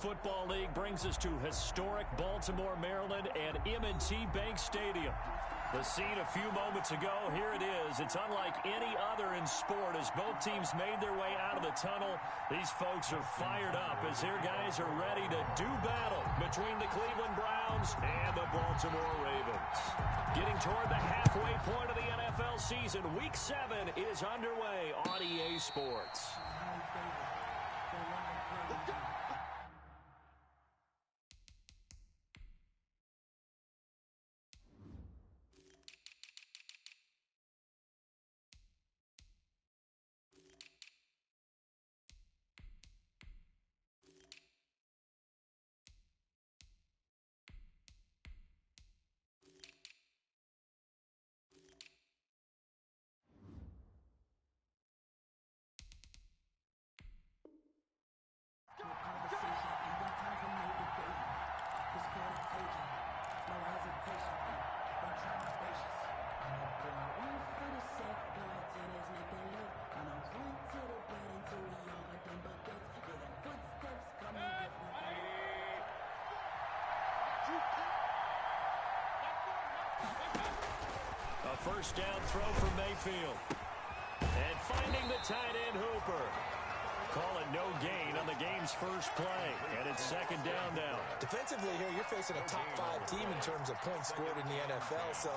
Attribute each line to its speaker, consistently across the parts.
Speaker 1: Football League brings us to historic Baltimore, Maryland, and M&T Bank Stadium. The scene a few moments ago, here it is. It's unlike any other in sport as both teams made their way out of the tunnel. These folks are fired up as their guys are ready to do battle between the Cleveland Browns and the Baltimore Ravens. Getting toward the halfway point of the NFL season, Week 7 is underway on EA Sports. First down throw for Mayfield. And finding the tight end Hooper. Call it no gain on the game's first play. And it's second down now.
Speaker 2: Defensively here, you're facing a top 5 team in terms of points scored in the NFL. So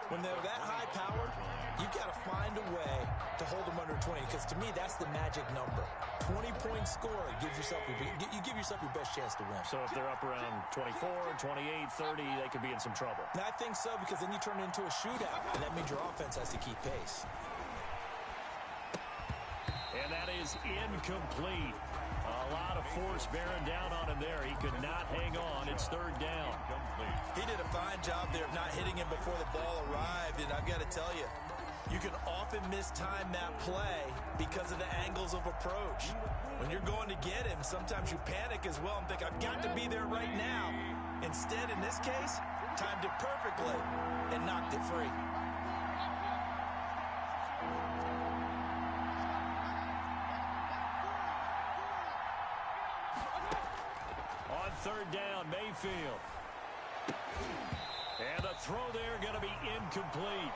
Speaker 2: when they're that high powered, you've got to find a way to hold them under 20. Because to me, that's the magic number. 20-point score gives yourself you give yourself your best chance to win.
Speaker 1: So if they're up around 24, 28, 30, they could be in some trouble.
Speaker 2: And I think so, because then you turn it into a shootout, and that means your offense has to keep pace.
Speaker 1: And that is incomplete. A lot of force bearing down on him there. He could not hang on. It's third down.
Speaker 2: He did a fine job there of not hitting him before the ball arrived, and I've got to tell you, you can often mistime that play because of the angles of approach. When you're going to get him, sometimes you panic as well and think, I've got to be there right now. Instead, in this case, timed it perfectly and knocked it free.
Speaker 1: On third down, Mayfield. And the throw there going to be incomplete.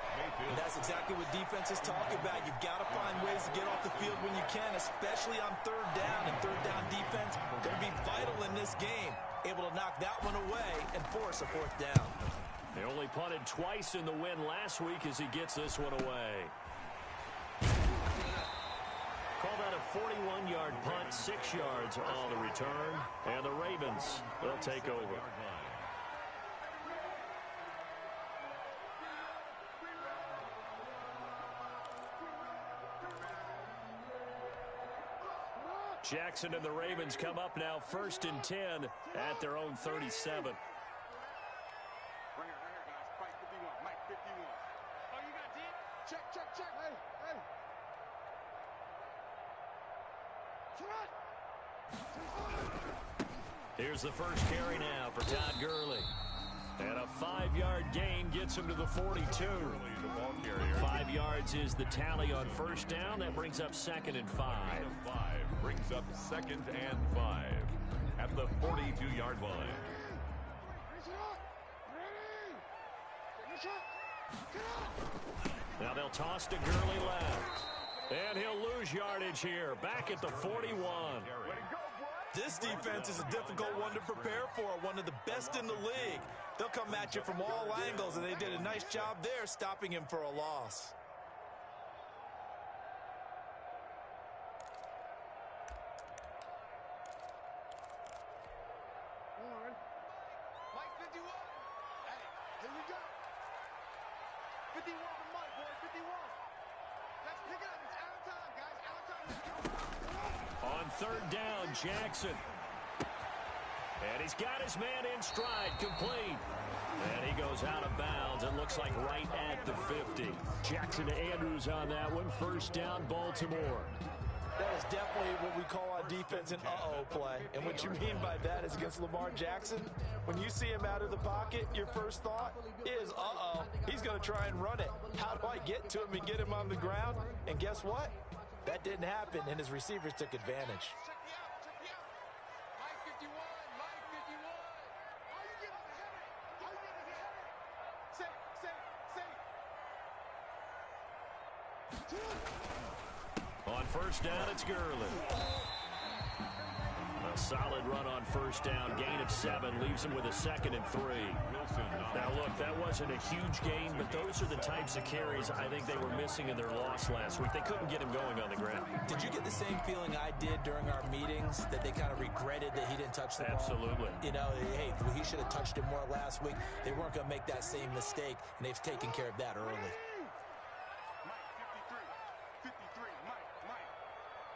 Speaker 2: And that's exactly what defenses talk about. You've got to find ways to get off the field when you can, especially on third down. And third down defense going to be vital in this game. Able to knock that one away and force a fourth down.
Speaker 1: They only punted twice in the win last week as he gets this one away. Call that a 41-yard punt, 6 yards on the return. And the Ravens will take over. Jackson and the Ravens come up now 1st and 10 at their own 37.
Speaker 3: Right here, guys. Mike 51. Mike 51. Oh, you got deep? Check. Hey.
Speaker 1: Here's the first carry now for Todd Gurley. And a 5-yard gain gets him to the 42. 5 yards is the tally on first down. That brings up 2nd and 5.
Speaker 4: Brings up 2nd and 5 at the 42-yard line.
Speaker 1: Now they'll toss to Gurley left. And he'll lose yardage here. Back at the 41.
Speaker 2: This defense is a difficult one to prepare for, one of the best in the league. They'll come at you from all angles, and they did a nice job there stopping him for a loss.
Speaker 3: Mike 51. Hey, here we go. 51 for Mike, boy. 51. Let's pick it up. It's out of time, guys. Out of time. Let's go.
Speaker 1: On third down, Jackson. And he's got his man in stride, complete. And he goes out of bounds. It looks like right at the 50. Jackson to Andrews on that one. First down, Baltimore.
Speaker 2: That is definitely what we call on defense an uh-oh play. And what you mean by that is against Lamar Jackson, when you see him out of the pocket, your first thought is, uh-oh, he's going to try and run it. How do I get to him and get him on the ground? And guess what? That didn't happen, and his receivers took advantage.
Speaker 3: Check me out. Mike 51. All you get is a headache. All you get is a headache. Say.
Speaker 1: On first down, it's Gurley. A solid run on first down. Gain of 7 leaves him with a 2nd and 3. Now, look, that wasn't a huge gain, but those are the types of carries I think they were missing in their loss last week. They couldn't get him going on the ground.
Speaker 2: Did you get the same feeling I did during our meetings, that they kind of regretted that he didn't touch the ball?
Speaker 1: Absolutely.
Speaker 2: You know, hey, he should have touched it more last week. They weren't going to make that same mistake, and they've taken care of that early.
Speaker 3: Mike, 53. 53. Mike.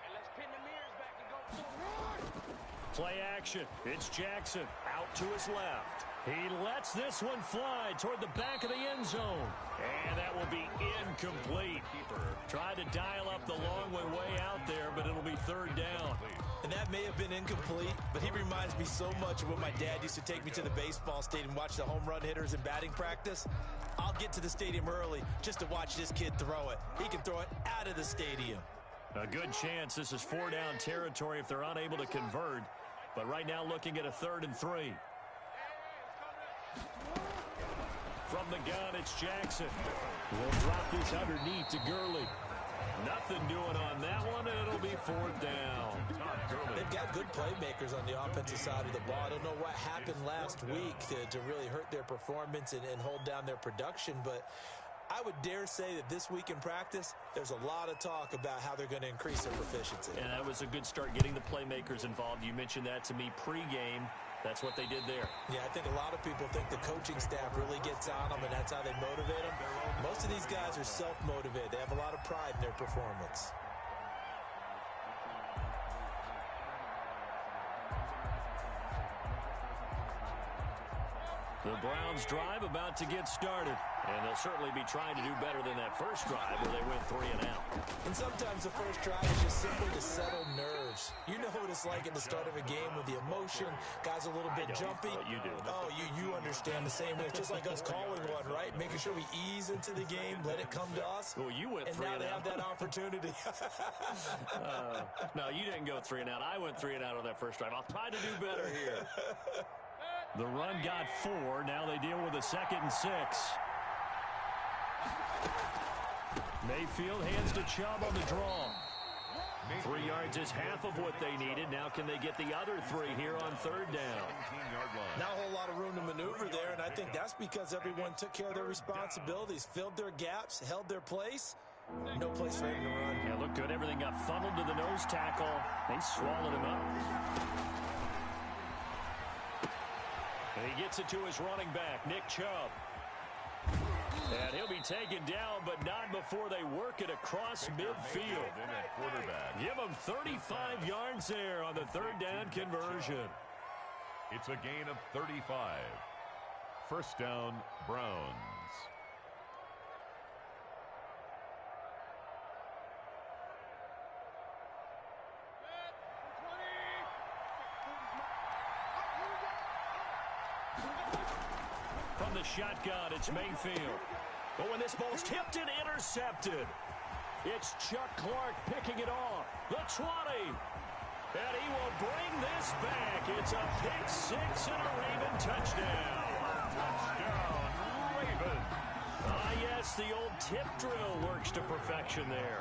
Speaker 3: And let's pin the mirrors back and go forward.
Speaker 1: Play action. It's Jackson out to his left. He lets this one fly toward the back of the end zone. And that will be incomplete. Tried to dial up the long way out there, but it'll be 3rd down.
Speaker 2: And that may have been incomplete, but he reminds me so much of when my dad used to take me to the baseball stadium and watch the home run hitters in batting practice. I'll get to the stadium early just to watch this kid throw it. He can throw it out of the stadium.
Speaker 1: A good chance this is 4-down territory if they're unable to convert. But right now looking at a 3rd and 3. From the gun, it's Jackson. We'll drop this underneath to Gurley. Nothing doing on that one, and it'll be 4th down.
Speaker 2: They've got good playmakers on the offensive side of the ball. I don't know what happened last week to really hurt their performance and hold down their production, but I would dare say that this week in practice, there's a lot of talk about how they're going to increase their proficiency.
Speaker 1: And that was a good start getting the playmakers involved. You mentioned that to me pregame. That's what they did there.
Speaker 2: Yeah, I think a lot of people think the coaching staff really gets on them, and that's how they motivate them. Most of these guys are self-motivated. They have a lot of pride in their performance.
Speaker 1: The Browns drive about to get started. And they'll certainly be trying to do better than that first drive where they went 3 and out.
Speaker 2: And sometimes the first drive is just simply to settle nerves. You know what it's like at the start of a game with the emotion. Guys are a little bit jumpy.
Speaker 1: You do.
Speaker 2: Oh, you understand the same way. It's just like us calling one, right? Making sure we ease into the game, let it come to us.
Speaker 1: Well, you went 3
Speaker 2: and
Speaker 1: and out.
Speaker 2: now they have that opportunity.
Speaker 1: No, you didn't go 3 and out. I went 3 and out on that first drive. I'll try to do better here. The run got 4. Now they deal with a 2nd and 6. Mayfield hands to Chubb on the draw. 3 yards is half of what they needed. Now can they get the other 3 here on 3rd down?
Speaker 2: Not a whole lot of room to maneuver there, and I think that's because everyone took care of their responsibilities, filled their gaps, held their place. No place for him to run.
Speaker 1: Yeah, looked good. Everything got funneled to the nose tackle. They swallowed him up. And he gets it to his running back, Nick Chubb. And he'll be taken down, but not before they work it across midfield. Give him 35 yards there on the 3rd down conversion.
Speaker 4: It's a gain of 35. First down, Browns.
Speaker 1: From the shotgun, it's Mayfield. But when this ball's tipped and intercepted, it's Chuck Clark picking it off. The 20. And he will bring this back. It's a pick 6 and a Raven touchdown.
Speaker 4: Touchdown, Raven.
Speaker 1: Yes, the old tip drill works to perfection there.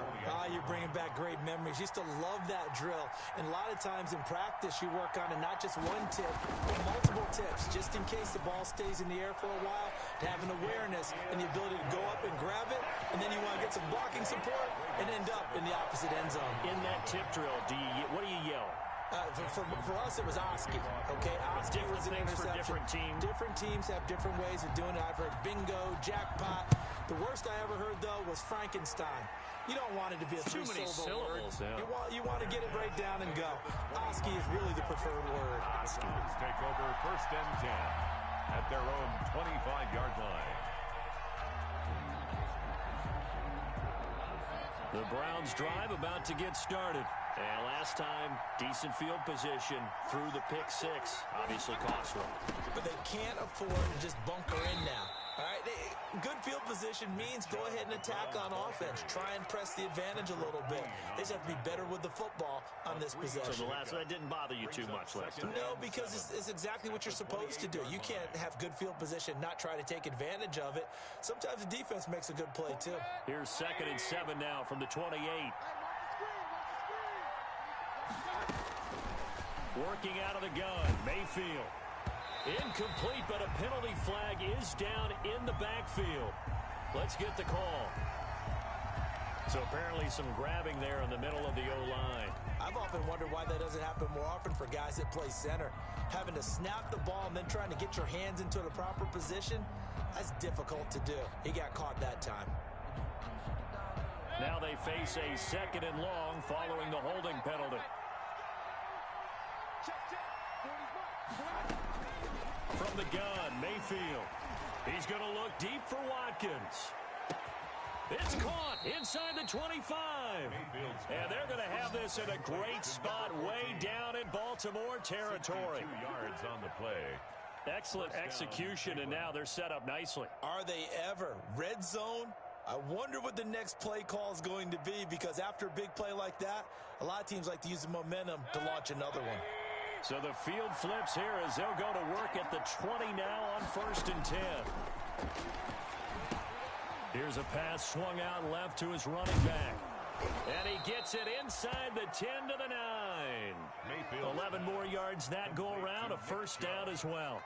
Speaker 2: You're bringing back great memories. Used to love that drill. And a lot of times in practice, you work on it, not just one tip, but multiple tips, just in case the ball stays in the air for a while, to have an awareness and the ability to go up and grab it, and then you want to get some blocking support and end up in the opposite end zone.
Speaker 1: In that tip drill, what do you yell?
Speaker 2: For us, it was Oski. Okay, Oski was an interception.
Speaker 1: For different teams.
Speaker 2: Different teams have different ways of doing it. I've heard bingo, jackpot. The worst I ever heard, though, was Frankenstein. You don't want it to be a
Speaker 1: too many syllables.
Speaker 2: Yeah. You want to get it right down and go. Oski is really the preferred word.
Speaker 4: Let's take over 1st and 10 at their own 25-yard line.
Speaker 1: The Browns drive about to get started. And last time, decent field position through the pick 6. Obviously cost them.
Speaker 2: But they can't afford to just bunker in now. All right, good field position means go ahead and attack on offense. Try and press the advantage a little bit. They just have to be better with the football on this possession.
Speaker 1: So the last one didn't bother you too much last time?
Speaker 2: No, because it's exactly what you're supposed to do. You can't have good field position, not try to take advantage of it. Sometimes the defense makes a good play, too.
Speaker 1: Here's 2nd and 7 now from the 28. Working out of the gun, Mayfield. Incomplete, but a penalty flag is down in the backfield. Let's get the call. So apparently some grabbing there in the middle of the O-line.
Speaker 2: I've often wondered why that doesn't happen more often for guys that play center. Having to snap the ball and then trying to get your hands into the proper position, that's difficult to do. He got caught that time.
Speaker 1: Now they face a 2nd and long following the holding penalty. From the gun, Mayfield. He's going to look deep for Watkins. It's caught inside the 25. And they're going to have this in a great spot way down in Baltimore territory.
Speaker 4: 2 yards on the play.
Speaker 1: Excellent execution, and now they're set up nicely.
Speaker 2: Are they ever? Red zone? I wonder what the next play call is going to be, because after a big play like that, a lot of teams like to use the momentum to launch another one.
Speaker 1: So the field flips here as they'll go to work at the 20 now on 1st and 10. Here's a pass swung out left to his running back. And he gets it inside the 10 to the 9. Mayfield. 11 more yards that go around, a 1st down as well.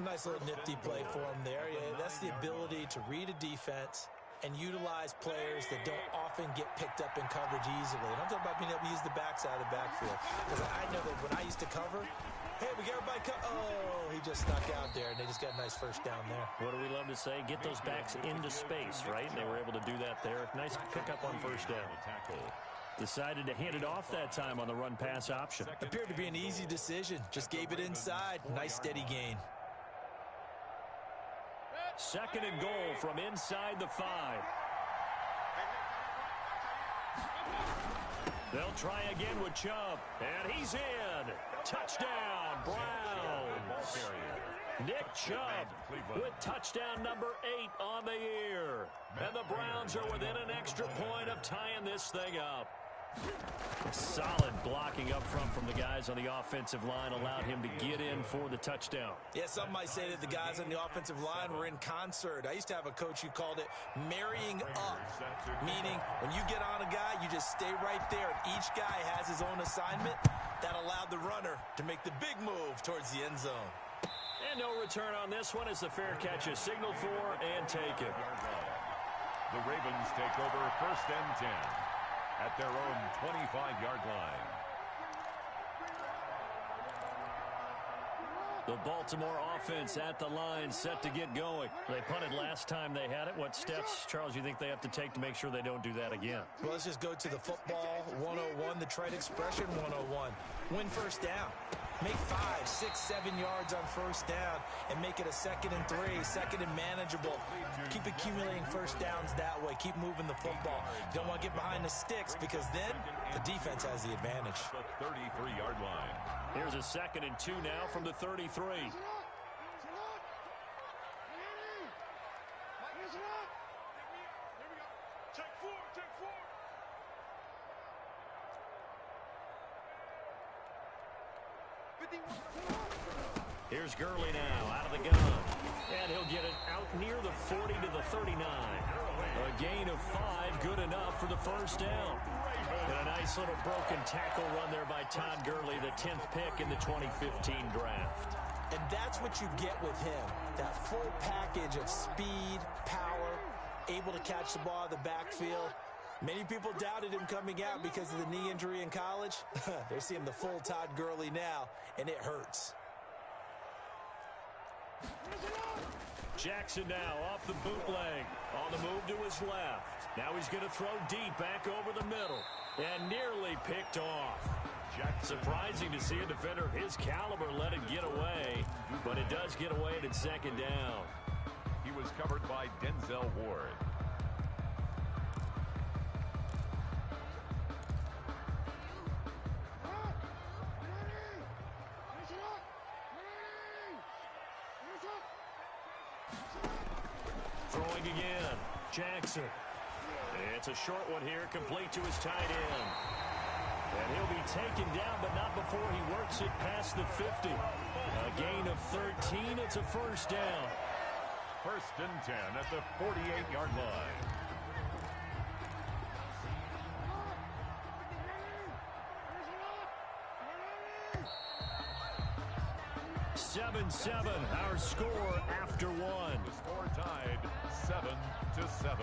Speaker 2: Nice little nifty play for him there. Yeah, that's the ability to read a defense and utilize players that don't often get picked up in coverage easily. And I'm talking about being able to use the backside of the backfield. Because I know that when I used to cover, hey, we got everybody oh, he just snuck out there, and they just got a nice 1st down there.
Speaker 1: What do we love to say? Get those backs into space, right? And they were able to do that there. Nice pickup on 1st down. Decided to hand it off that time on the run-pass option.
Speaker 2: Appeared to be an easy decision. Just gave it inside. Nice steady gain.
Speaker 1: 2nd and goal from inside the 5. They'll try again with Chubb, and he's in. Touchdown, Browns. Nick Chubb with touchdown number 8 on the year. And the Browns are within an extra point of tying this thing up. Solid blocking up front from the guys on the offensive line allowed him to get in for the touchdown.
Speaker 2: Yeah, some might say that the guys on the offensive line were in concert. I used to have a coach who called it marrying up, meaning when you get on a guy, you just stay right there. Each guy has his own assignment. That allowed the runner to make the big move towards the end zone.
Speaker 1: And no return on this one as the fair catch is signaled for and taken.
Speaker 4: The Ravens take over 1st and 10 at their own 25-yard line.
Speaker 1: The Baltimore offense at the line set to get going. They punted last time they had it. What steps, Charles, you think they have to take to make sure they don't do that again?
Speaker 2: Well, let's just go to the football 101, the trade expression 101. Win 1st down. Make 5, 6, 7 yards on 1st down and make it a 2nd and 3, 2nd and manageable. Keep accumulating 1st downs that way. Keep moving the football. You don't want to get behind the sticks because then the defense has the advantage.
Speaker 4: The 33-yard line.
Speaker 1: Here's a 2nd and 2 now from the 33. Here's Gurley now out of the gun. And he'll get it out near the 40 to the 39. A gain of 5, good enough for the 1st down. And a nice little broken tackle run there by Todd Gurley, the 10th pick in the 2015 draft.
Speaker 2: And that's what you get with him. That full package of speed, power, able to catch the ball in the backfield. Many people doubted him coming out because of the knee injury in college. They're seeing the full Todd Gurley now, and it hurts.
Speaker 1: Jackson now off the bootleg. On the move to his left. Now he's going to throw deep back over the middle. And nearly picked off. Surprising to see a defender of his caliber let it get away. But it does get away at 2nd down.
Speaker 4: He was covered by Denzel Ward.
Speaker 1: Throwing again. Jackson. It's a short one here, complete to his tight end. And he'll be taken down, but not before he works it past the 50. A gain of 13. It's a first down.
Speaker 4: First and 10 at the 48-yard line.
Speaker 1: 7-7, our score after one.
Speaker 4: The score tied 7-7.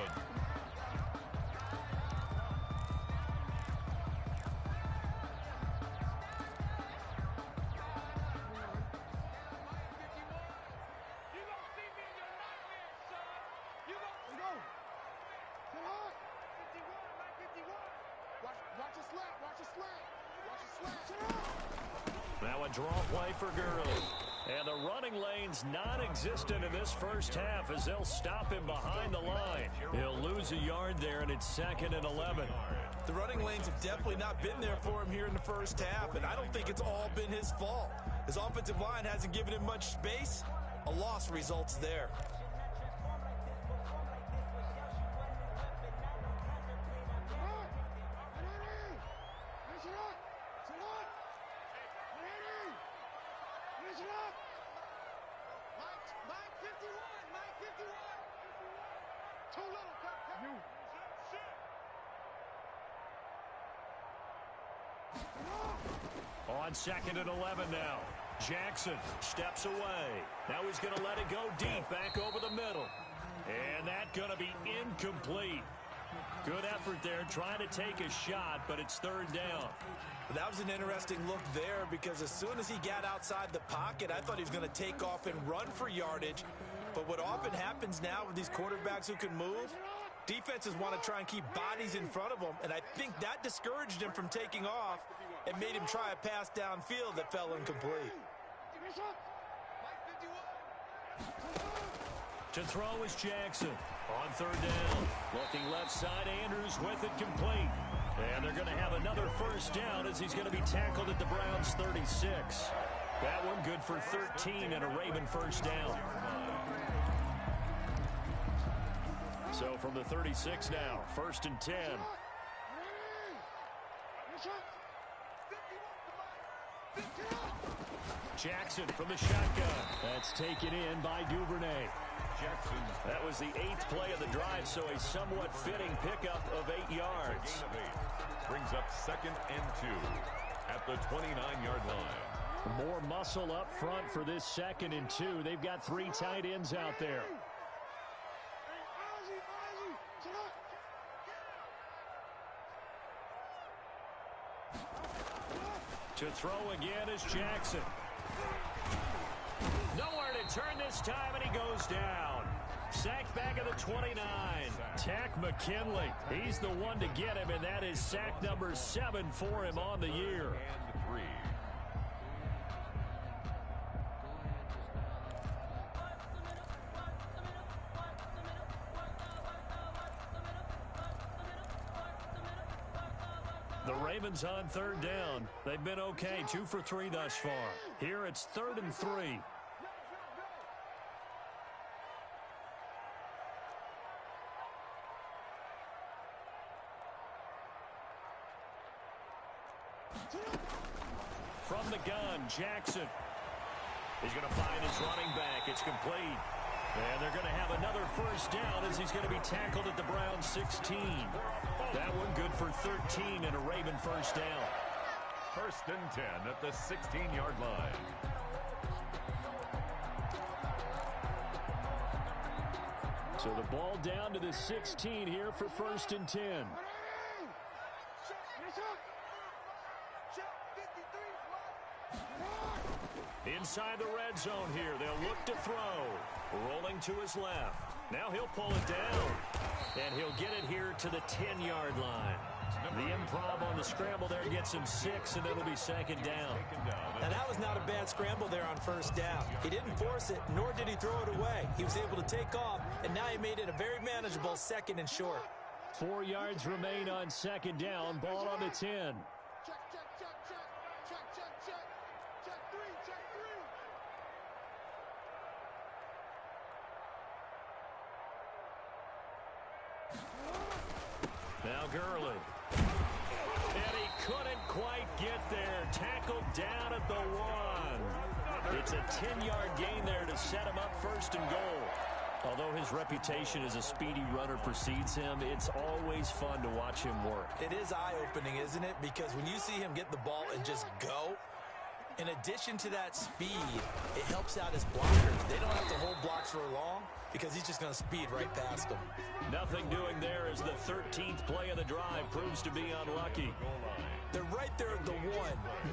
Speaker 1: Now a draw play for Gurley. And the running lane's non-existent in this first half as they'll stop him behind the line. He'll lose a yard there, and it's 2nd and 11.
Speaker 2: The running lanes have definitely not been there for him here in the first half, and I don't think it's all been his fault. His offensive line hasn't given him much space. A loss results there.
Speaker 1: On 2nd and 11 now. Jackson steps away. Now he's going to let it go deep back over the middle. And that's going to be incomplete. Good effort there trying to take a shot, but it's 3rd down.
Speaker 2: That was an interesting look there because as soon as he got outside the pocket, I thought he was going to take off and run for yardage. But what often happens now with these quarterbacks who can move, defenses want to try and keep bodies in front of them, and I think that discouraged him from taking off and made him try a pass downfield that fell incomplete.
Speaker 1: To throw is Jackson. On 3rd down. Looking left side, Andrews with it complete. And they're going to have another first down as he's going to be tackled at the Browns' 36. That one good for 13 and a Raven first down. So from the 36 now, 1st and 10. Jackson from the shotgun. That's taken in by Duvernay. That was the 8th play of the drive, so a somewhat fitting pickup of 8 yards.
Speaker 4: Brings up 2nd and 2 at the 29-yard line.
Speaker 1: More muscle up front for this 2nd and 2. They've got 3 tight ends out there. To throw again is Jackson. Nowhere to turn this time, and he goes down. Sacked back at the 29. Takk McKinley. He's the one to get him, and that is sack number 7 for him on the year.
Speaker 4: And 3.
Speaker 1: The Ravens on 3rd down. They've been okay, 2 for 3 thus far. Here it's 3rd and 3. From the gun, Jackson. He's going to find his running back. It's complete. And they're going to have another first down as he's going to be tackled at the Browns' 16. That one good for 13 and a Raven first down.
Speaker 4: 1st and 10 at the 16-yard line.
Speaker 1: So the ball down to the 16 here for 1st and 10. Inside the red zone here. They'll look to throw. Rolling to his left. Now he'll pull it down. And he'll get it here to the 10-yard line. The improv on the scramble there gets him 6, and it'll be 2nd down.
Speaker 2: And that was not a bad scramble there on 1st down. He didn't force it, nor did he throw it away. He was able to take off, and now he made it a very manageable 2nd and short.
Speaker 1: 4 yards remain on 2nd down. Ball on the 10. Now Gurley. And he couldn't quite get there. Tackled down at the 1. It's a 10-yard gain there to set him up first and goal. Although his reputation as a speedy runner precedes him, it's always fun to watch him work.
Speaker 2: It is eye-opening, isn't it? Because when you see him get the ball and just go, in addition to that speed, it helps out his blockers. They don't have to hold blocks for long because he's just going to speed right past them.
Speaker 1: Nothing doing there as the 13th play of the drive proves to be unlucky.
Speaker 2: They're right there at the 1.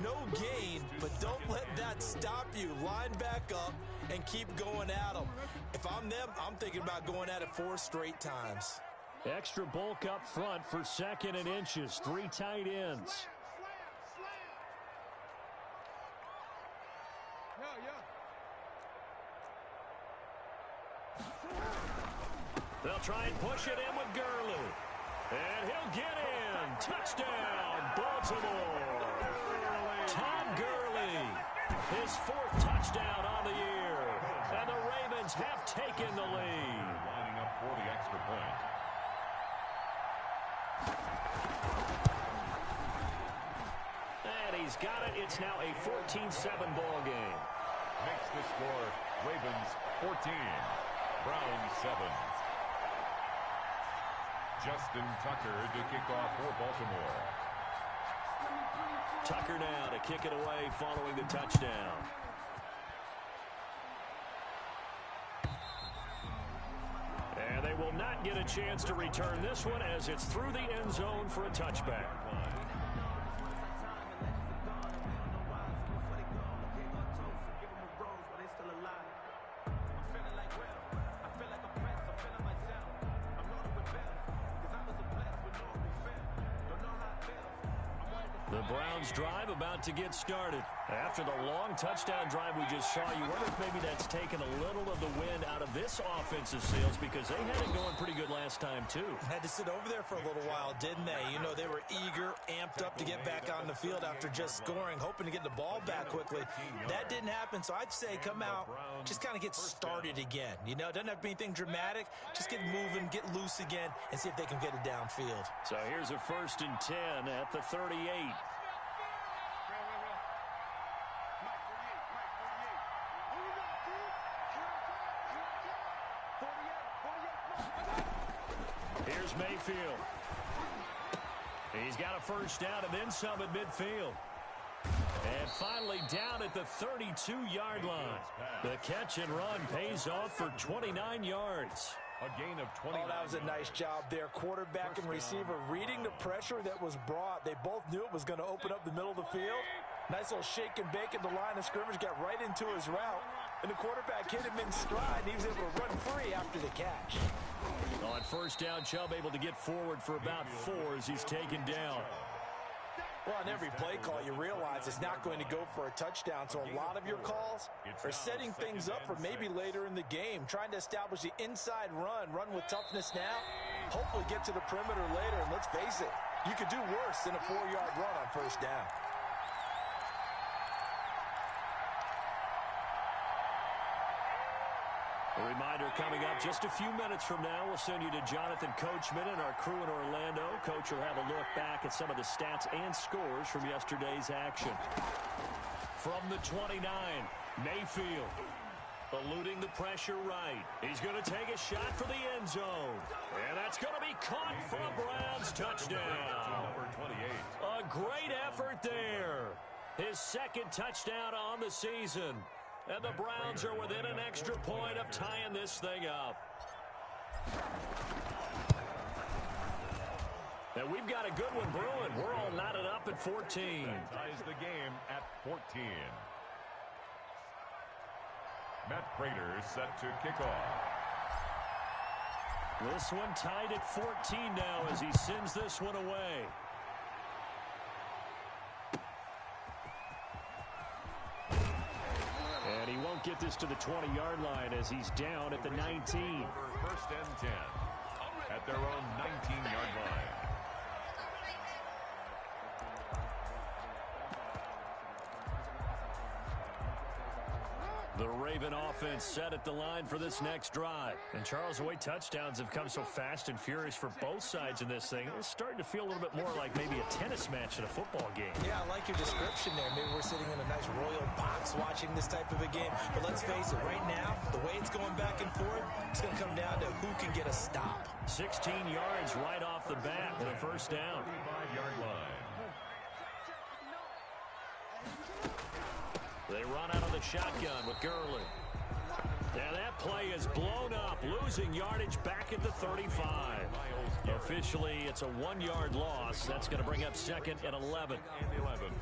Speaker 2: No gain, but don't let that stop you. Line back up and keep going at them. If I'm them, I'm thinking about going at it 4 straight times.
Speaker 1: Extra bulk up front for 2nd and inches. 3 tight ends. They'll try and push it in with Gurley. And he'll get in. Touchdown, Baltimore. Todd Gurley, his 4th touchdown on the year. And the Ravens have taken the lead.
Speaker 4: Lining up for the extra point.
Speaker 1: And he's got it. It's now a 14-7 ball game.
Speaker 4: Makes the score Ravens 14, Browns 7. Justin Tucker to kick off for Baltimore.
Speaker 1: Tucker now to kick it away following the touchdown. And they will not get a chance to return this one as it's through the end zone for a touchback. The Browns drive about to get started. After the long touchdown drive we just saw, you wonder if maybe that's taken a little of the wind out of this offensive sails because they had it going pretty good last time too.
Speaker 2: Had to sit over there for a little while, didn't they? You know, they were eager, amped up to get back on the field after just scoring, hoping to get the ball back quickly. That didn't happen, so I'd say come out, just kind of get started again. You know, it doesn't have to be anything dramatic. Just get moving, get loose again, and see if they can get it downfield.
Speaker 1: So here's a 1st and 10 at the 38. Here's Mayfield. He's got a 1st down and then some at midfield. And finally down at the 32-yard line. The catch and run pays off for 29 yards.
Speaker 4: A gain of 20.
Speaker 2: Oh, that was a nice job there. Quarterback and receiver reading the pressure that was brought. They both knew it was going to open up the middle of the field. Nice little shake and bake at the line of scrimmage. Got right into his route. And the quarterback hit him in stride. And he was able to run free after the catch.
Speaker 1: On 1st down, Chubb able to get forward for about 4 as he's taken down.
Speaker 2: Well, on every play call, you realize it's not going to go for a touchdown. So a lot of your calls are setting things up for maybe later in the game, trying to establish the inside run with toughness now, hopefully get to the perimeter later. And let's face it, you could do worse than a 4-yard run on 1st down.
Speaker 1: A reminder coming up just a few minutes from now. We'll send you to Jonathan Coachman and our crew in Orlando. Coach will have a look back at some of the stats and scores from yesterday's action. From the 29, Mayfield eluding the pressure right. He's going to take a shot for the end zone. And that's going to be caught for a Browns touchdown.
Speaker 4: Number 28.
Speaker 1: A great effort there. His 2nd touchdown on the season. And the Browns are within an extra point of tying this thing up. And we've got a good one brewing. We're all knotted up at 14.
Speaker 4: Ties the game at 14. Matt Prater set to kick off.
Speaker 1: This one tied at 14 now as he sends this one away. And he won't get this to the 20-yard line as he's down at the 19.
Speaker 4: 1st and 10 at their own 19-yard line.
Speaker 1: The Raven offense set at the line for this next drive. And Charles, the way touchdowns have come so fast and furious for both sides in this thing, it's starting to feel a little bit more like maybe a tennis match in a football game.
Speaker 2: Yeah, I like your description there. Maybe we're sitting in a nice royal box watching this type of a game. But let's face it, right now, the way it's going back and forth, it's going to come down to who can get a stop.
Speaker 1: 16 yards right off the bat with a first down.
Speaker 4: 35-yard line.
Speaker 1: They run out of the shotgun with Gurley. Now that play is blown up, losing yardage back at the 35. Officially, it's a 1-yard loss. That's going to bring up second and 11.
Speaker 4: And 11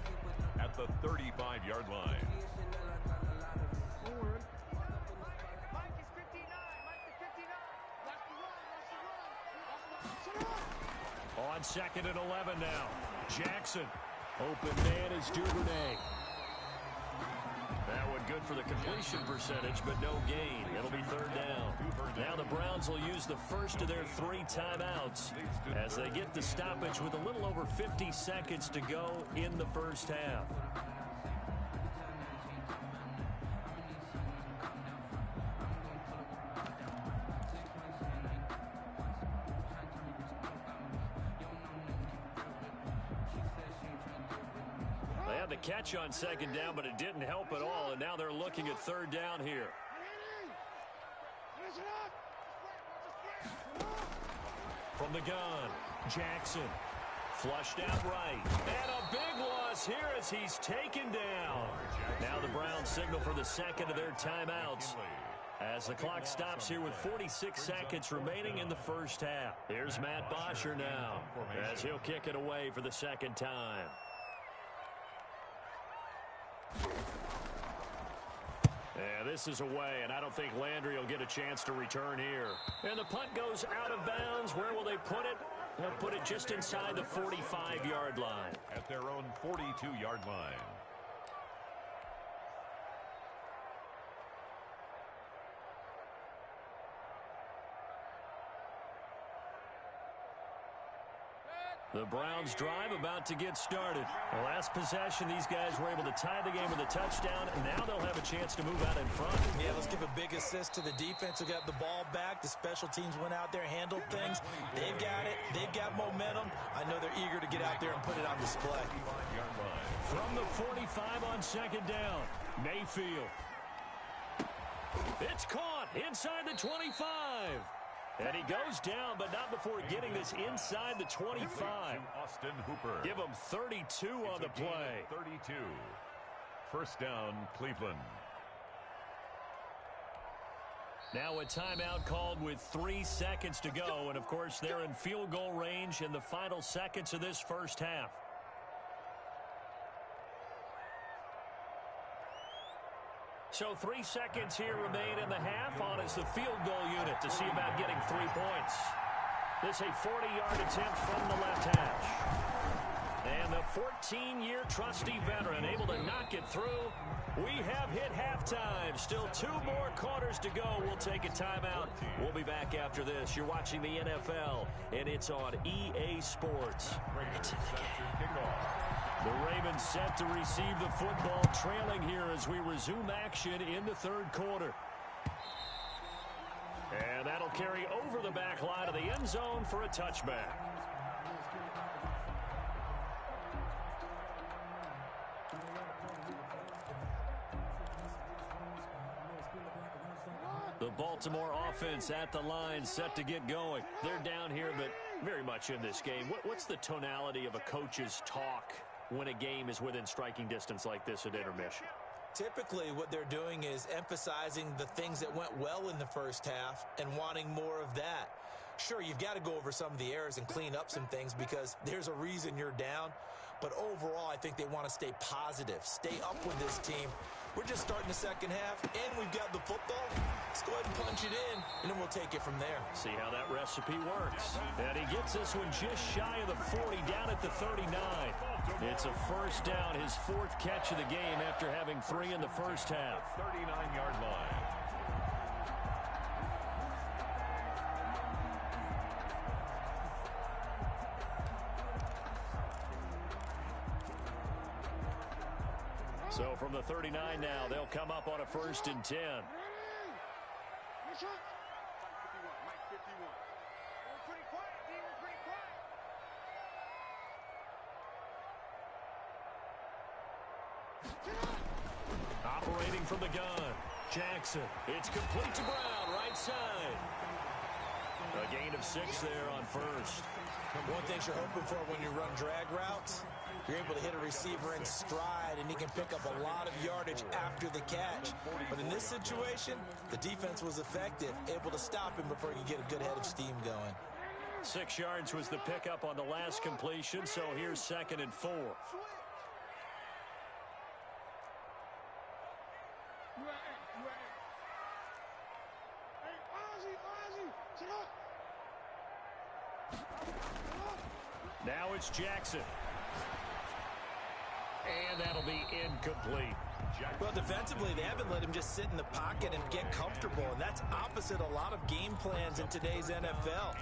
Speaker 4: at the 35-yard line.
Speaker 3: Mike is 59. Mike is 59. Watch the run. Watch the run.
Speaker 1: On second and 11 now. Jackson. Open man is Duvernay. That one good for the completion percentage, but no gain. It'll be third down. Now the Browns will use the first of their 3 timeouts as they get the stoppage with a little over 50 seconds to go in the first half. The catch on second down, but it didn't help at all, and now they're looking at third down here. From the gun, Jackson flushed out right, and a big loss here as he's taken down. Now the Browns signal for the second of their timeouts as the clock stops here with 46 seconds remaining in the first half. Here's Matt Bosher now as he'll kick it away for the second time. Yeah, this is away, and I don't think Landry will get a chance to return here. And the punt goes out of bounds. Where will they put it? They'll put it just inside the 45-yard line.
Speaker 4: At their own 42-yard line.
Speaker 1: The Browns drive about to get started. The last possession, these guys were able to tie the game with a touchdown, and now they'll have a chance to move out in front.
Speaker 2: Yeah, let's give a big assist to the defense who got the ball back. The special teams went out there, handled things. They've got it. They've got momentum. I know they're eager to get out there and put it on display.
Speaker 1: From the 45 on second down, Mayfield. It's caught inside the 25. And he goes down, but not before getting this inside the 25.
Speaker 4: Austin Hooper.
Speaker 1: Give him 32 on the play.
Speaker 4: 32. First down, Cleveland.
Speaker 1: Now a timeout called with 3 seconds to go. And, of course, they're in field goal range in the final seconds of this first half. So 3 seconds here remain in the half. On is the field goal unit to see about getting 3 points. This a 40-yard attempt from the left hash. And the 14-year trusty veteran able to knock it through. We have hit halftime. Still 2 more quarters to go. We'll take a timeout. We'll be back after this. You're watching the NFL, and it's on EA Sports. It's in the game. The Ravens set to receive the football, trailing here as we resume action in the third quarter. And that'll carry over the back line of the end zone for a touchback. The Baltimore offense at the line, set to get going. They're down here, but very much in this game. What's the tonality of a coach's talk when a game is within striking distance like this at intermission?
Speaker 2: Typically, what they're doing is emphasizing the things that went well in the first half and wanting more of that. Sure, you've got to go over some of the errors and clean up some things because there's a reason you're down. But overall, I think they want to stay positive, stay up with this team. We're just starting the second half, and we've got the football. Let's go ahead and punch it in, and then we'll take it from there.
Speaker 1: See how that recipe works. And he gets this one just shy of the 40, down at the 39. It's a first down, his 4th catch of the game after having 3 in the first half.
Speaker 4: 39-yard line.
Speaker 1: So So from the 39 now, they'll come up on a 1st and 10. Operating from the gun, Jackson. It's complete to Brown, right side. A gain of 6 there on 1st.
Speaker 2: One thing you're hoping for when you run drag routes, you're able to hit a receiver in stride, and he can pick up a lot of yardage after the catch. But in this situation, the defense was effective, able to stop him before he could get a good head of steam going.
Speaker 1: 6 yards was the pickup on the last completion, so here's 2nd and 4. Now it's Jackson. And that'll be incomplete.
Speaker 2: Well, defensively, they haven't let him just sit in the pocket and get comfortable, and that's opposite a lot of game plans in today's NFL.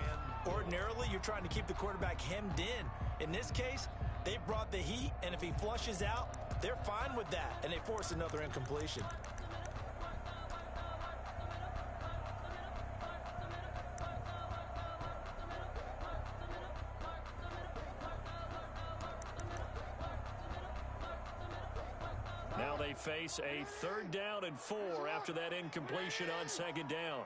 Speaker 2: Ordinarily, you're trying to keep the quarterback hemmed in. In this case, they brought the heat, and if he flushes out, they're fine with that, and they force another incompletion.
Speaker 1: Now they face a 3rd down and 4 after that incompletion on 2nd down.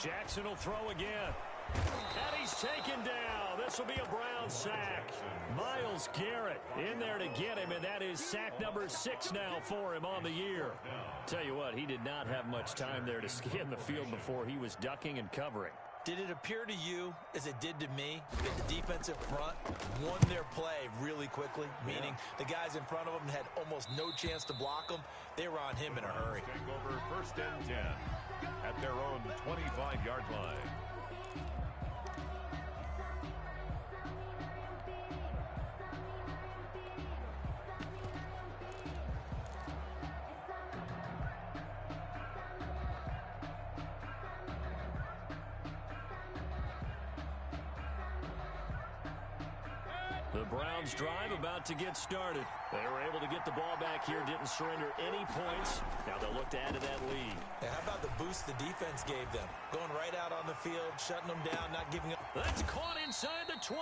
Speaker 1: Jackson will throw again. And he's taken down. This will be a Brown sack. Myles Garrett in there to get him, and that is sack number 6 now for him on the year. Tell you what, he did not have much time there to scan the field before he was ducking and covering.
Speaker 2: Did it appear to you, as it did to me, that the defensive front won their play really quickly? Meaning the guys in front of them had almost no chance to block them. They were on him in a hurry.
Speaker 4: Take over 1st and 10 at their own 25-yard line.
Speaker 1: The Browns drive about to get started. They were able to get the ball back here, didn't surrender any points. Now they'll look to add to that lead.
Speaker 2: Yeah, how about the boost the defense gave them? Going right out on the field, shutting them down, not giving up.
Speaker 1: That's caught inside the 20.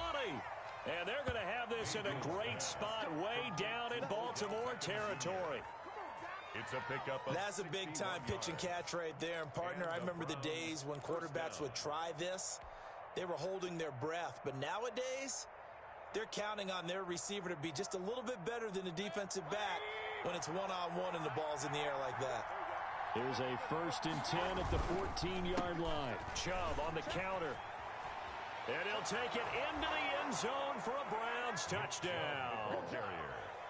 Speaker 1: And they're going to have this in a great spot way down in Baltimore territory.
Speaker 4: It's a pickup.
Speaker 2: That's a big-time pitch and catch right there. And, partner, I remember the days when quarterbacks would try this. They were holding their breath. But nowadays, they're counting on their receiver to be just a little bit better than the defensive back when it's one-on-one and the ball's in the air like that.
Speaker 1: Here's a 1st and 10 at the 14-yard line. Chubb on the counter. And he'll take it into the end zone for a Browns touchdown.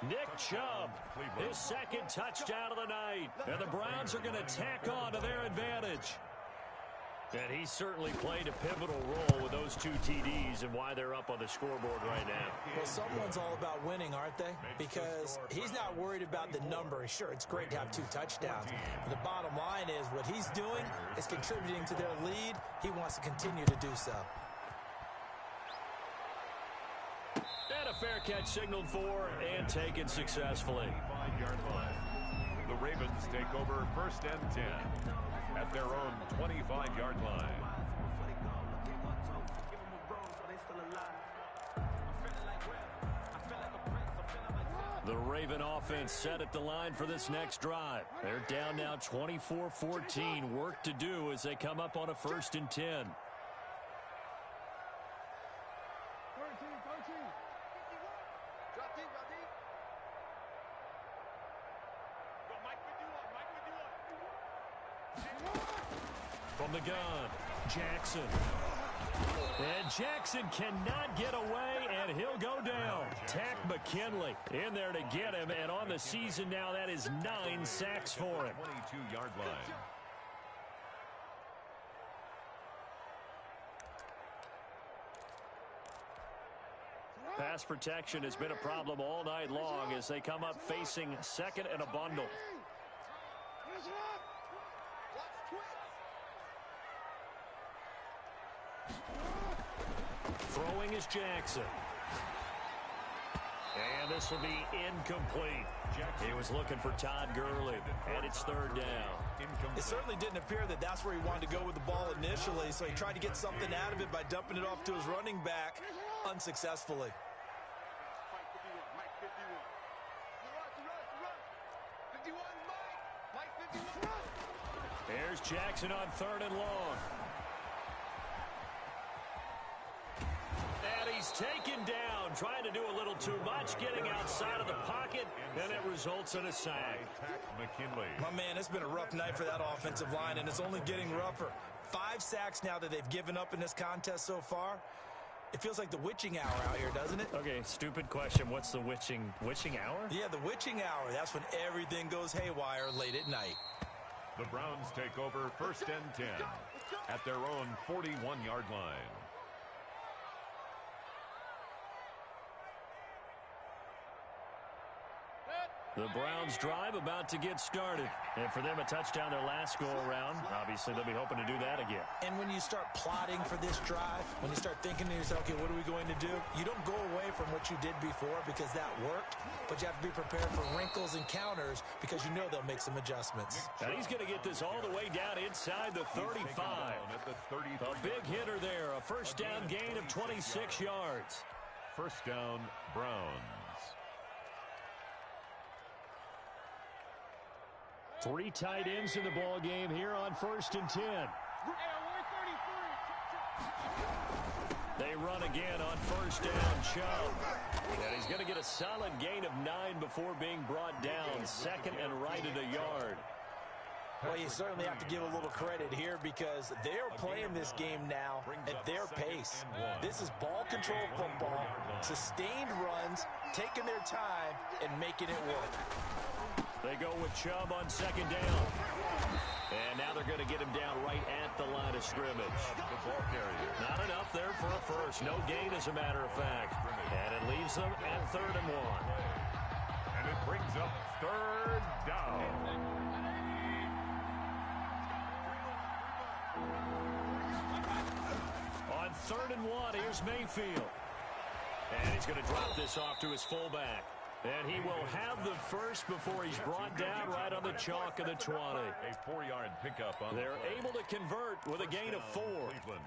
Speaker 1: Nick Chubb, his 2nd touchdown of the night. And the Browns are going to tack on to their advantage. And he certainly played a pivotal role with those 2 TDs and why they're up on the scoreboard right now.
Speaker 2: Well, someone's all about winning, aren't they? Because he's not worried about the number. Sure, it's great to have 2 touchdowns. But the bottom line is what he's doing is contributing to their lead. He wants to continue to do so.
Speaker 1: And a fair catch signaled for and taken successfully.
Speaker 4: 5-yard line. The Ravens take over 1st and 10 at their own 25-yard line.
Speaker 1: The Raven offense set at the line for this next drive. They're down now 24-14. Work to do as they come up on a 1st and 10. From the gun, Jackson. And Jackson cannot get away, and he'll go down. Takk McKinley in there to get him, and on the season now, that is 9 sacks for him.
Speaker 4: 22-yard line.
Speaker 1: Pass protection has been a problem all night long as they come up facing 2nd and a bundle. Throwing is Jackson. And this will be incomplete. He was looking for Todd Gurley, and it's third down.
Speaker 2: It certainly didn't appear that that's where he wanted to go with the ball initially, so he tried to get something out of it by dumping it off to his running back unsuccessfully.
Speaker 3: Mike 51. Mike 51.
Speaker 1: There's Jackson on third and long. And he's taken down, trying to do a little too much, getting outside of the pocket, and it results in a sack.
Speaker 4: McKinley.
Speaker 2: My man, it's been a rough night for that offensive line, and it's only getting rougher. 5 sacks now that they've given up in this contest so far. It feels like the witching hour out here, doesn't it?
Speaker 1: Okay, stupid question. What's the witching hour?
Speaker 2: Yeah, the witching hour. That's when everything goes haywire late at night.
Speaker 4: The Browns take over first and 10 at their own 41-yard line.
Speaker 1: The Browns drive about to get started. And for them, a touchdown their last go-around. Obviously, they'll be hoping to do that again.
Speaker 2: And when you start plotting for this drive, when you start thinking to yourself, okay, what are we going to do? You don't go away from what you did before because that worked, but you have to be prepared for wrinkles and counters because you know they'll make some adjustments.
Speaker 1: And he's going to get this all the way down inside the 35. A big hitter there, a first down gain of 26 yards.
Speaker 4: First down, Browns.
Speaker 1: 3 tight ends in the ball game here on first and 10. They run again on first down. Chubb. And he's going to get a solid gain of 9 before being brought down. Second and right at a yard.
Speaker 2: Well, you certainly have to give a little credit here because they're playing this game now at their pace. This is ball control football, sustained runs, taking their time, and making it work.
Speaker 1: They go with Chubb on second down. And now they're going to get him down right at the line of scrimmage. Not enough there for a first. No gain, as a matter of fact. And it leaves them at third and 1.
Speaker 4: And it brings up third down.
Speaker 1: On third and 1, here's Mayfield. And he's going to drop this off to his fullback. And he will have the first before he's brought down right on the chalk of the 20.
Speaker 4: A 4-yard pickup on
Speaker 1: They're able to convert with a gain of 4.
Speaker 4: Cleveland.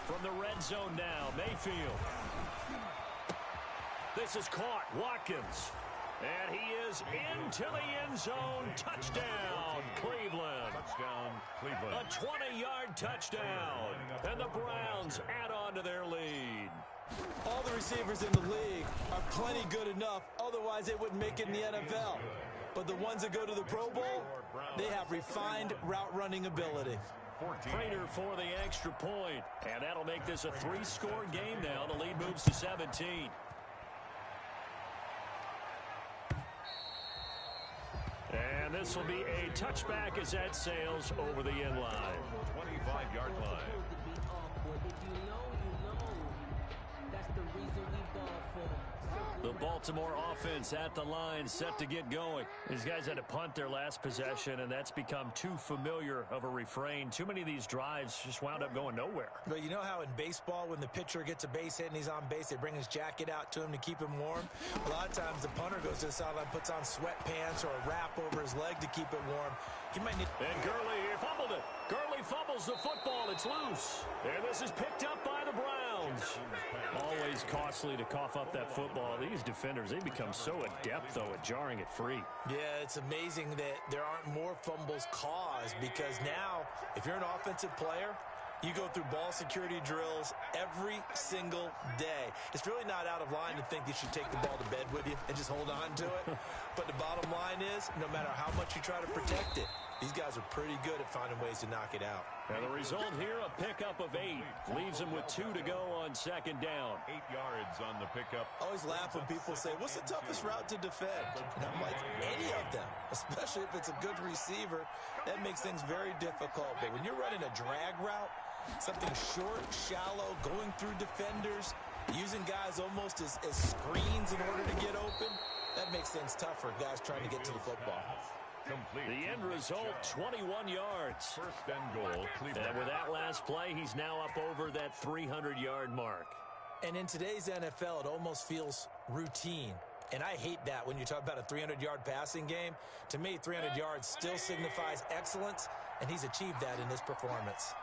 Speaker 1: From the red zone now, Mayfield. This is caught. Watkins. And he is into the end zone. Touchdown, Cleveland.
Speaker 4: Touchdown, Cleveland.
Speaker 1: A 20-yard touchdown. And the Browns add on to their lead.
Speaker 2: All the receivers in the league are plenty good enough. Otherwise, they wouldn't make it in the NFL. But the ones that go to the Pro Bowl, they have refined route running ability.
Speaker 1: Prater for the extra point. And that'll make this a 3-score game now. The lead moves to 17. And this will be a touchback as that sails over the end line.
Speaker 4: 25-yard line.
Speaker 1: The Baltimore offense at the line, set to get going. These guys had to punt their last possession, and that's become too familiar of a refrain. Too many of these drives just wound up going nowhere.
Speaker 2: But you know how in baseball, when the pitcher gets a base hit and he's on base, they bring his jacket out to him to keep him warm? A lot of times the punter goes to the sideline, puts on sweatpants or a wrap over his leg to keep it warm. He might need...
Speaker 1: And Gurley fumbled it. Gurley fumbles the football. It's loose. And this is picked up by the Browns. Always costly to cough up that football. These defenders, they become so adept, though, at jarring it free.
Speaker 2: Yeah, it's amazing that there aren't more fumbles caused because now, if you're an offensive player, you go through ball security drills every single day. It's really not out of line to think that you take the ball to bed with you and just hold on to it. But the bottom line is, no matter how much you try to protect it, these guys are pretty good at finding ways to knock it out.
Speaker 1: And the result here, a pickup of 8. Leaves them with 2 to go on second down.
Speaker 4: 8 yards on the pickup.
Speaker 2: I always laugh when people say, what's the toughest route to defend? And I'm like, any of them, especially if it's a good receiver. That makes things very difficult. But when you're running a drag route, something short, shallow, going through defenders, using guys almost as screens in order to get open, That makes things tough for guys trying to get to the football.
Speaker 4: Complete.
Speaker 1: The end result, 21 yards.
Speaker 4: First and goal, Cleveland.
Speaker 1: And with that last play, he's now up over that 300-yard mark.
Speaker 2: And in today's NFL, it almost feels routine. And I hate that when you talk about a 300-yard passing game. To me, 300 yards still signifies excellence, and he's achieved that in this performance.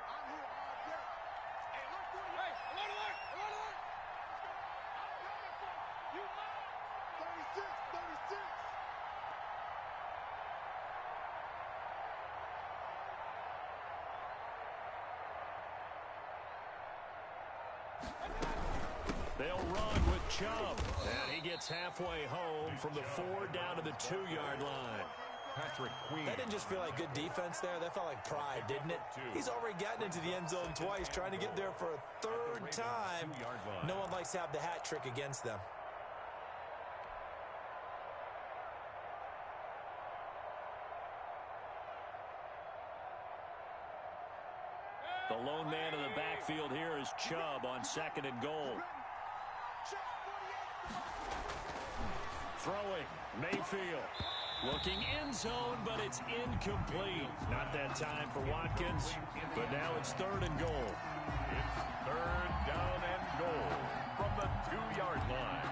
Speaker 1: They'll run with Chubb. And he gets halfway home from the 4 down to the 2-yard line.
Speaker 4: Patrick Queen.
Speaker 2: That didn't just feel like good defense there. That felt like pride, didn't it? He's already gotten into the end zone twice, trying to get there for a third time. No one likes to have the hat trick against them.
Speaker 1: The lone man in the backfield here is Chubb on 2nd and goal. Throwing, Mayfield. Looking end zone, but it's incomplete. Not that time for Watkins, but now it's 3rd and goal.
Speaker 4: It's 3rd down and goal from the 2-yard line.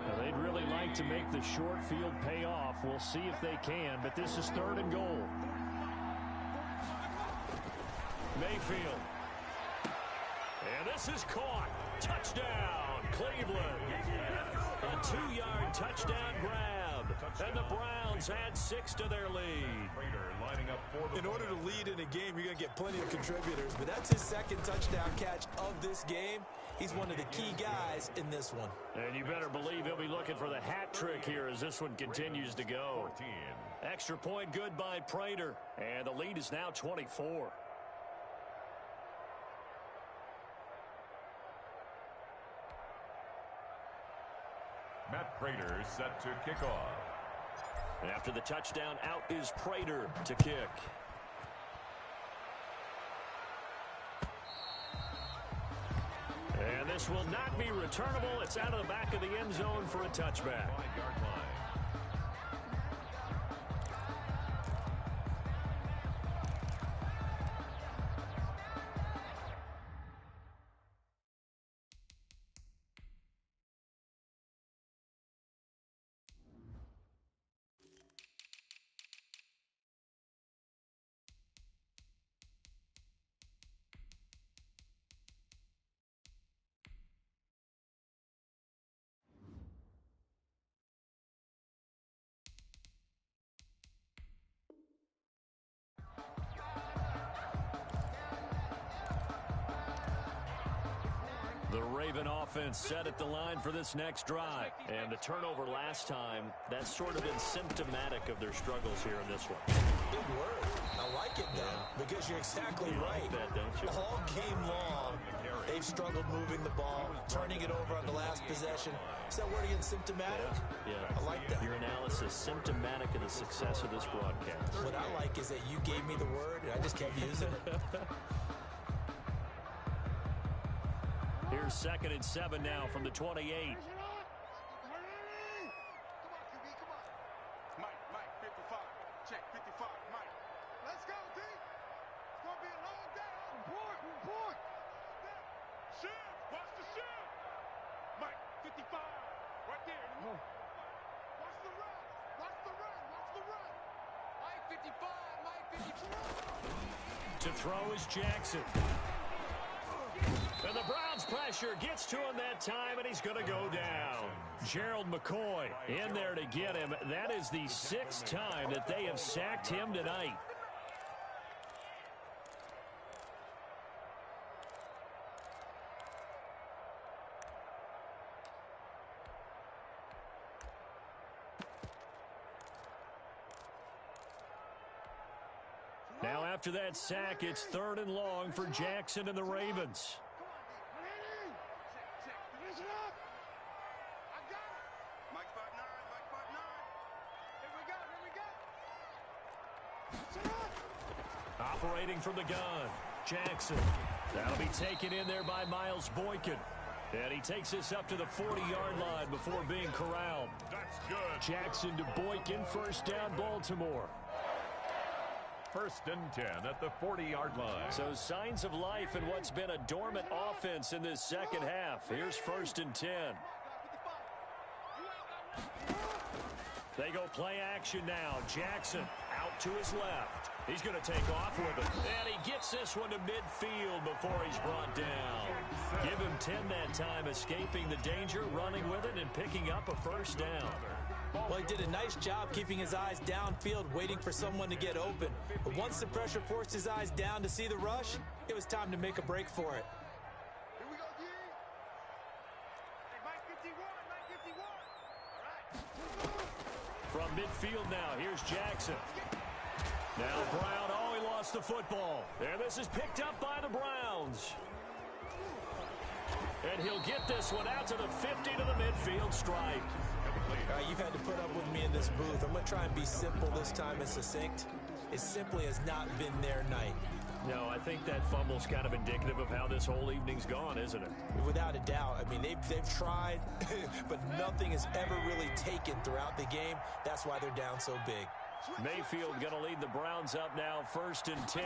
Speaker 1: Now, they'd really like to make the short field pay off. We'll see if they can, but this is 3rd and goal. Mayfield. And this is caught. Touchdown, Cleveland. A 2-yard touchdown grab. And the Browns add 6 to their lead.
Speaker 2: In order to lead in a game, you're going to get plenty of contributors, but that's his 2nd touchdown catch of this game. He's one of the key guys in this one.
Speaker 1: And you better believe he'll be looking for the hat trick here as this one continues to go.
Speaker 4: 14.
Speaker 1: Extra point good by Prater. And the lead is now 24.
Speaker 4: Matt Prater set to kick off.
Speaker 1: After the touchdown, out is Prater to kick. And this will not be returnable. It's out of the back of the end zone for a touchback.
Speaker 4: 5-yard line.
Speaker 1: The Raven offense set at the line for this next drive. And the turnover last time, that's sort of been symptomatic of their struggles here in this one.
Speaker 2: Good word. I like it, though, because you're exactly right.
Speaker 1: Like that, don't you?
Speaker 2: All game long, they've struggled moving the ball, turning it over on the last possession. Is that word again, symptomatic?
Speaker 1: Yeah.
Speaker 2: I like that.
Speaker 1: Your analysis, symptomatic of the success of this broadcast.
Speaker 2: What I like is that you gave me the word, and I just kept using it.
Speaker 1: Here's 2nd and 7 now from the 28.
Speaker 3: Come on, QB, come on.
Speaker 5: Mike, 55. Check, 55, Mike.
Speaker 3: Let's go, D. It's going to be a long day. Report.
Speaker 5: Shift, watch the shift. Mike, 55. Right there.
Speaker 3: Watch the run.
Speaker 5: Mike, 55, Mike, 55.
Speaker 1: To throw is Jackson. And the Browns pressure gets to him that time, and he's going to go down. Gerald McCoy in there to get him. That is the 6th time that they have sacked him tonight. Now after that sack, it's 3rd and long for Jackson and the Ravens.
Speaker 3: Listen up. I got it.
Speaker 5: Mike 5'9", Mike 5'9".
Speaker 3: Here we go. Set up.
Speaker 1: Operating from the gun. Jackson. That'll be taken in there by Miles Boykin. And he takes this up to the 40-yard line before being corralled.
Speaker 4: That's good.
Speaker 1: Jackson to Boykin, first down Baltimore.
Speaker 4: 1st and 10 at the 40-yard line.
Speaker 1: So signs of life in what's been a dormant offense in this second half. Here's 1st and 10. They go play action now. Jackson out to his left. He's going to take off with it. And he gets this one to midfield before he's brought down. Give him 10 that time, escaping the danger, running with it, and picking up a first down.
Speaker 2: Well, he did a nice job keeping his eyes downfield, waiting for someone to get open. But once the pressure forced his eyes down to see the rush, it was time to make a break for it.
Speaker 3: Here we go, D. Hey, Mike 51, Mike 51. All right.
Speaker 1: From midfield now, here's Jackson. Now Brown, oh, he lost the football. And this is picked up by the Browns. And he'll get this one out to the 50 to the midfield stripe.
Speaker 2: All right, you've had to put up with me in this booth. I'm going to try and be simple this time and succinct. It simply has not been their night.
Speaker 1: No, I think that fumble's kind of indicative of how this whole evening's gone, isn't it?
Speaker 2: Without a doubt. I mean, they've tried, but nothing has ever really taken throughout the game. That's why they're down so big.
Speaker 1: Mayfield going to lead the Browns up now, 1st and 10,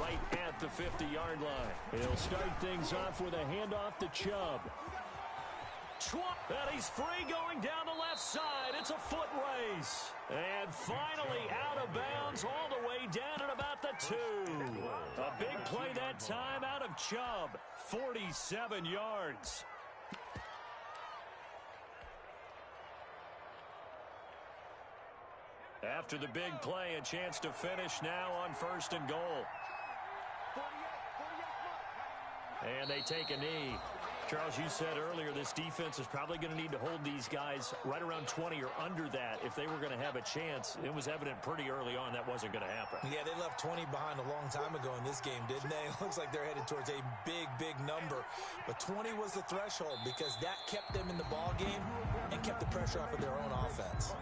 Speaker 1: right at the 50-yard line. He'll start things off with a handoff to Chubb. And he's free going down the left side. It's a foot race. And finally out of bounds all the way down at about the 2. A big play that time out of Chubb. 47 yards. After the big play, a chance to finish now on 1st and goal. And they take a knee. Charles, you said earlier this defense is probably going to need to hold these guys right around 20 or under that if they were going to have a chance. It was evident pretty early on that wasn't going to happen.
Speaker 2: Yeah, they left 20 behind a long time ago in this game, didn't they? It looks like they're headed towards a big, big number. But 20 was the threshold because that kept them in the ball game and kept the pressure off of their own offense.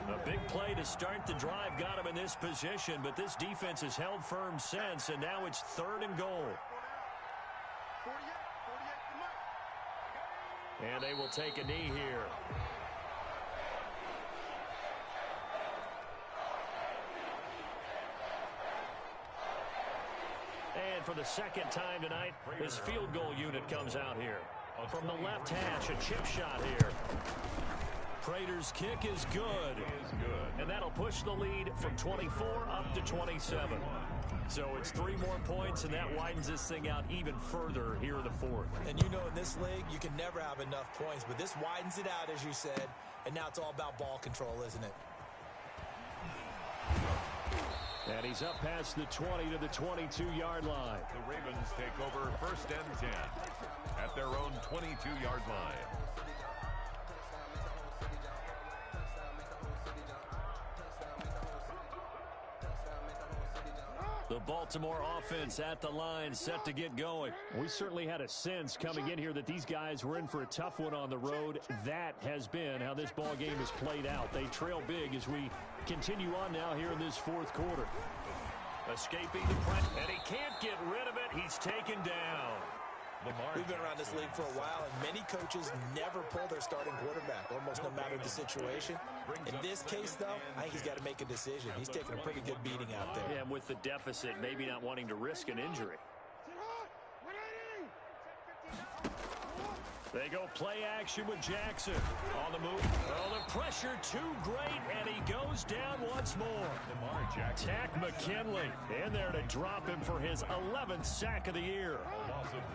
Speaker 1: A big play to start the drive got him in this position, but this defense has held firm since, and now it's 3rd and goal.
Speaker 3: 48 for Mike.
Speaker 1: And they will take a knee here. And for the second time tonight, his field goal unit comes out here. From the left hash, a chip shot here. Prater's kick is good. And that'll push the lead from 24 up to 27. So it's 3 more points, and that widens this thing out even further here in the 4th.
Speaker 2: And you know in this league, you can never have enough points, but this widens it out, as you said, and now it's all about ball control, isn't it?
Speaker 1: And he's up past the 20 to the 22-yard line.
Speaker 4: The Ravens take over 1st and 10 at their own 22-yard line.
Speaker 1: The Baltimore offense at the line, set to get going. We certainly had a sense coming in here that these guys were in for a tough one on the road. That has been how this ball game has played out. They trail big as we continue on now here in this 4th quarter. Escaping the press, and he can't get rid of it. He's taken down.
Speaker 2: We've been around this league for a while, and many coaches never pull their starting quarterback, almost no matter the situation. In this case, though, I think he's got to make a decision. He's taking a pretty good beating out there.
Speaker 1: Yeah, and with the deficit, maybe not wanting to risk an injury. They go play action with Jackson on the move. Oh, the pressure too great, and he goes down once more. Tack McKinley in there to drop him for his 11th sack of the year.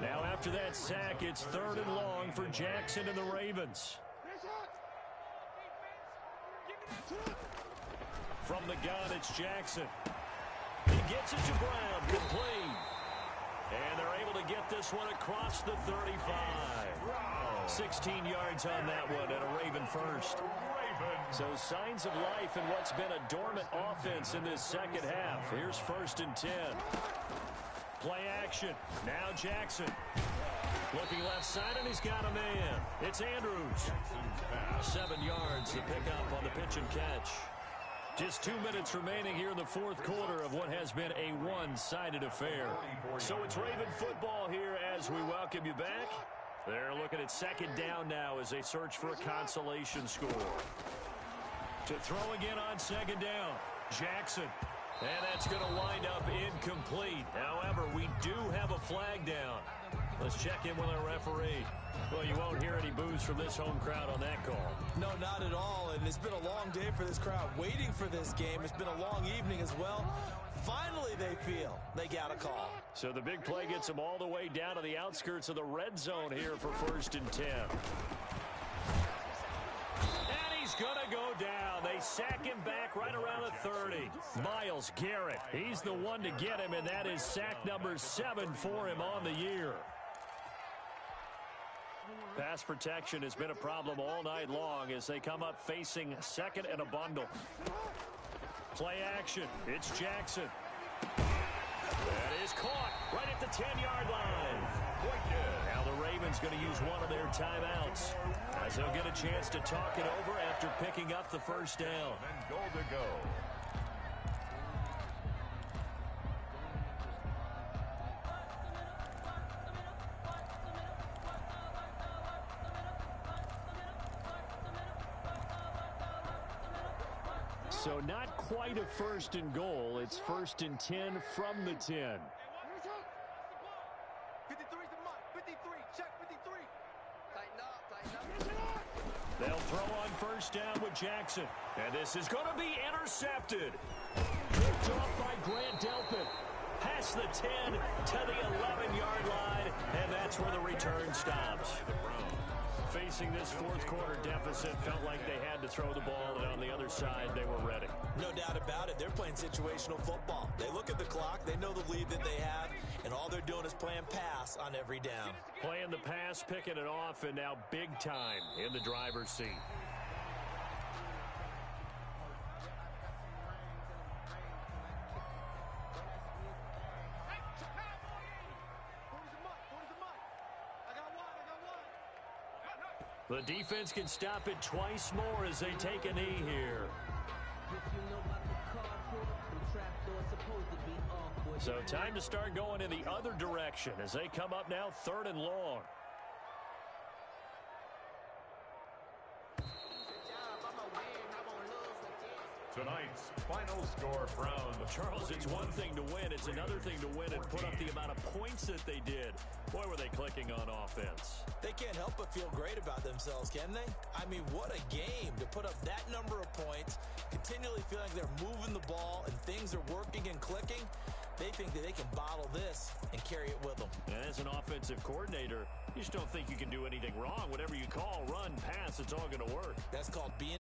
Speaker 1: Now after that sack, it's 3rd and long for Jackson and the Ravens. From the gun, it's Jackson. He gets it to Brown, complete. And they're able to get this one across the 35. 16 yards on that one and a Raven first. So signs of life in what's been a dormant offense in this second half. Here's 1st and 10. Play action. Now Jackson. Looking left side, and he's got a man. It's Andrews. 7 yards to pick up on the pitch and catch. Just 2 minutes remaining here in the fourth quarter of what has been a one-sided affair. So it's Raven football here as we welcome you back. They're looking at second down now as they search for a consolation score. To throw again on second down, Jackson. And that's going to wind up incomplete. However, we do have a flag down. Let's check in with our referee. Well, you won't hear any boos from this home crowd on that call.
Speaker 2: No, not at all. And it's been a long day for this crowd waiting for this game. It's been a long evening as well. Finally, they feel they got a call.
Speaker 1: So the big play gets them all the way down to the outskirts of the red zone here for 1st and 10. And he's going to go down. They sack him back right around the 30. Myles Garrett, he's the one to get him, and that is sack number 7 for him on the year. Pass protection has been a problem all night long as they come up facing second and a bundle. Play action. It's Jackson. That is caught right at the 10-yard line. Now the Ravens going to use one of their timeouts as they'll get a chance to talk it over after picking up the first down.
Speaker 4: And goal to go.
Speaker 1: So not quite a 1st and goal. It's 1st and 10 from the 10.
Speaker 3: 53's the mark. 53. Check 53. Tighten up.
Speaker 1: They'll throw on first down with Jackson. And this is going to be intercepted. Picked off by Grant Delpit. Past the 10 to the 11-yard line. And that's where the return stops. Facing this fourth quarter deficit, felt like they had to throw the ball, and on the other side, they were ready.
Speaker 2: No doubt about it. They're playing situational football. They look at the clock. They know the lead that they have, and all they're doing is playing pass on every down.
Speaker 1: Playing the pass, picking it off, and now big time in the driver's seat. The defense can stop it twice more as they take a knee here. So time to start going in the other direction as they come up now 3rd and long.
Speaker 4: Tonight's final score from
Speaker 1: Charles, it's one thing to win. It's another thing to win and put up the amount of points that they did. Boy, were they clicking on offense.
Speaker 2: They can't help but feel great about themselves, can they? I mean, what a game to put up that number of points, continually feel like they're moving the ball and things are working and clicking. They think that they can bottle this and carry it with them.
Speaker 1: And as an offensive coordinator, you just don't think you can do anything wrong. Whatever you call, run, pass, it's all going to work.
Speaker 2: That's called being